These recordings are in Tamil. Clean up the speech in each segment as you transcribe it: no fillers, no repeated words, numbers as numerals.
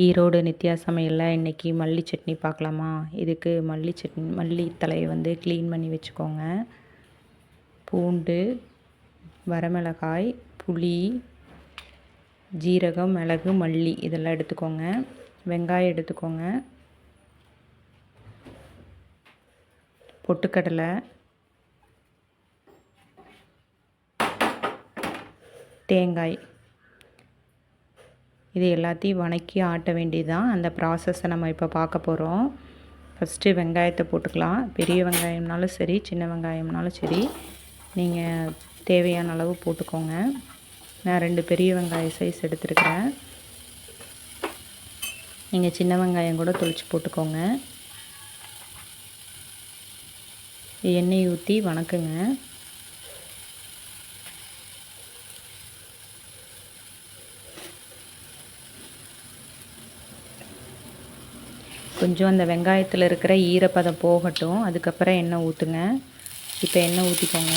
ஈரோடு நித்யா சமையலில் இன்றைக்கி மல்லி சட்னி பார்க்கலாமா. இதுக்கு மல்லி தலையை வந்து க்ளீன் பண்ணி வச்சுக்கோங்க. பூண்டு, வரமிளகாய், புளி, ஜீரகம், மிளகு, மல்லி இதெல்லாம் எடுத்துக்கோங்க. வெங்காயம் எடுத்துக்கோங்க. பொட்டுக்கடலை, தேங்காய் இது எல்லாத்தையும் வணக்கி ஆட்ட வேண்டியது தான். அந்த ப்ராசஸை நம்ம இப்போ பார்க்க போகிறோம். ஃபஸ்ட்டு வெங்காயத்தை போட்டுக்கலாம். பெரிய வெங்காயம்னாலும் சரி, சின்ன வெங்காயம்னாலும் சரி, நீங்கள் தேவையான அளவு போட்டுக்கோங்க. நான் 2 பெரிய வெங்காய சைஸ் எடுத்துருக்கிறேன். நீங்கள் சின்ன வெங்காயம் கூட தொளிச்சு போட்டுக்கோங்க. எண்ணெய் ஊற்றி வணக்குங்க. கொஞ்சம் அந்த வெங்காயத்தில் இருக்கிற ஈரப்பதம் போகட்டும். அதுக்கப்புறம் எண்ணெய் ஊற்றுங்க. இப்போ எண்ணெய் ஊற்றிக்கோங்க.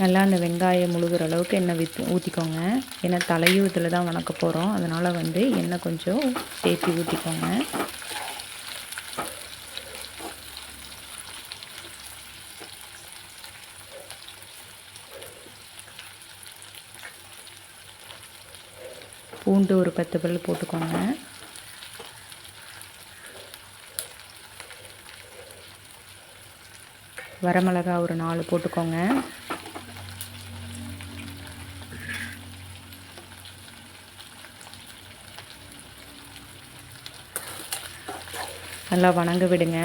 நல்லா அந்த வெங்காயம் முழுகிற அளவுக்கு எண்ணெய் ஊற்றிக்கோங்க. ஏன்னா தலையும் இதில் தான் வணக்க போகிறோம். அதனால் வந்து எண்ணெய் கொஞ்சம் சேர்த்து ஊற்றிக்கோங்க. பூண்டு ஒரு 10 பல் போட்டுக்கோங்க. வரமிளகாய் ஒரு 4 போட்டுக்கோங்க. நல்லா வணங்க விடுங்க.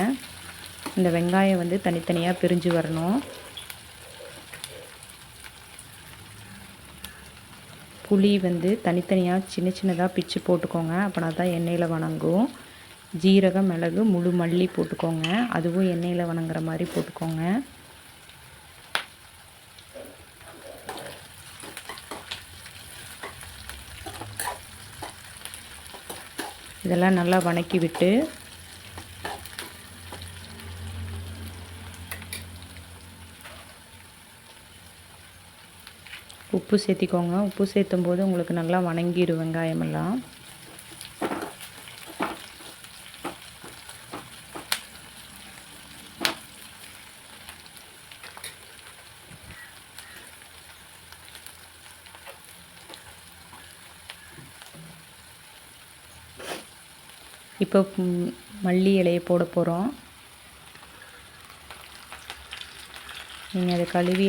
இந்த வெங்காயம் வந்து தனித்தனியாக பிரிஞ்சு வரணும். புளி வந்து தனித்தனியாக சின்னதாக பிச்சு போட்டுக்கோங்க. அப்படின்னா தான் எண்ணெயில் வணங்கும். ஜீரகம், மிளகு, முழு மல்லி போட்டுக்கோங்க. அதுவும் எண்ணெயில் வணங்குற மாதிரி போட்டுக்கோங்க. இதெல்லாம் நல்லா வணக்கி விட்டு உப்பு சேர்த்திக்கோங்க. உப்பு சேர்த்தும் போது உங்களுக்கு நல்லா வணங்கிடும் வெங்காயமெல்லாம். இப்போ மல்லி இலையை போட போகிறோம். நீங்கள் அதை கழுவி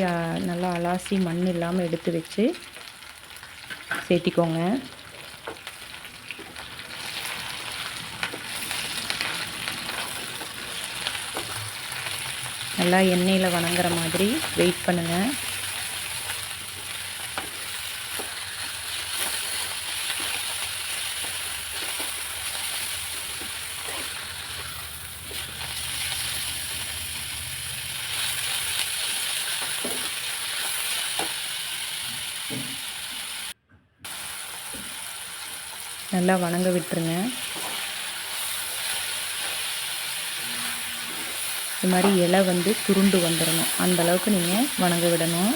நல்லா அலாசி மண் இல்லாமல் எடுத்து வச்சு சேர்த்திக்கோங்க. நல்லா எண்ணெயில் வணங்குற மாதிரி வெயிட் பண்ணுங்கள். நல்லா வணங்க விட்டுருங்க. இது மாதிரி இலை வந்து சுருண்டு வந்துடணும். அந்தளவுக்கு நீங்கள் வணங்க விடணும்.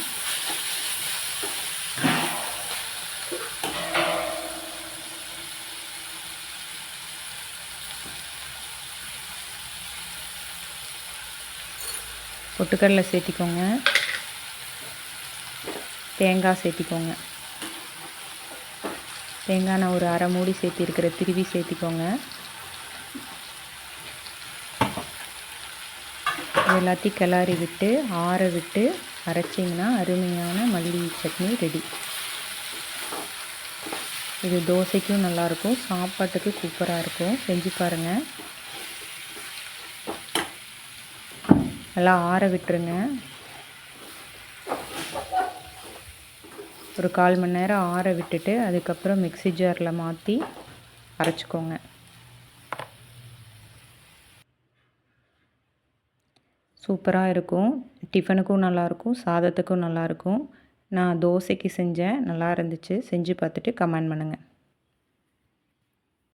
பொட்டுக்கடலை சேர்த்திக்கோங்க. தேங்காய் சேர்த்திக்கோங்க. தேங்காய் நான் ஒரு அரை மூடி சேர்த்திருக்கிற திருவி சேர்த்திக்கோங்க. எல்லாத்தையும் கிளறி விட்டு ஆற விட்டு அரைச்சிங்கன்னா அருமையான மல்லி சட்னி ரெடி. இது தோசைக்கும் நல்லாயிருக்கும், சாப்பாட்டுக்கு சூப்பராக இருக்கும். செஞ்சு பாருங்கள். நல்லா ஆற விட்டுருங்க. ஒரு 1/4 மணி நேரம் ஆற விட்டுட்டு அதுக்கப்புறம் மிக்ஸி ஜாரில் மாற்றி அரைச்சிக்கோங்க. சூப்பராக இருக்கும். டிஃபனுக்கும் நல்லாயிருக்கும், சாதத்துக்கும் நல்லாயிருக்கும். நான் தோசைக்கு செஞ்சேன், நல்லா இருந்துச்சு. செஞ்சு பார்த்துட்டு கமெண்ட் பண்ணுங்கள்.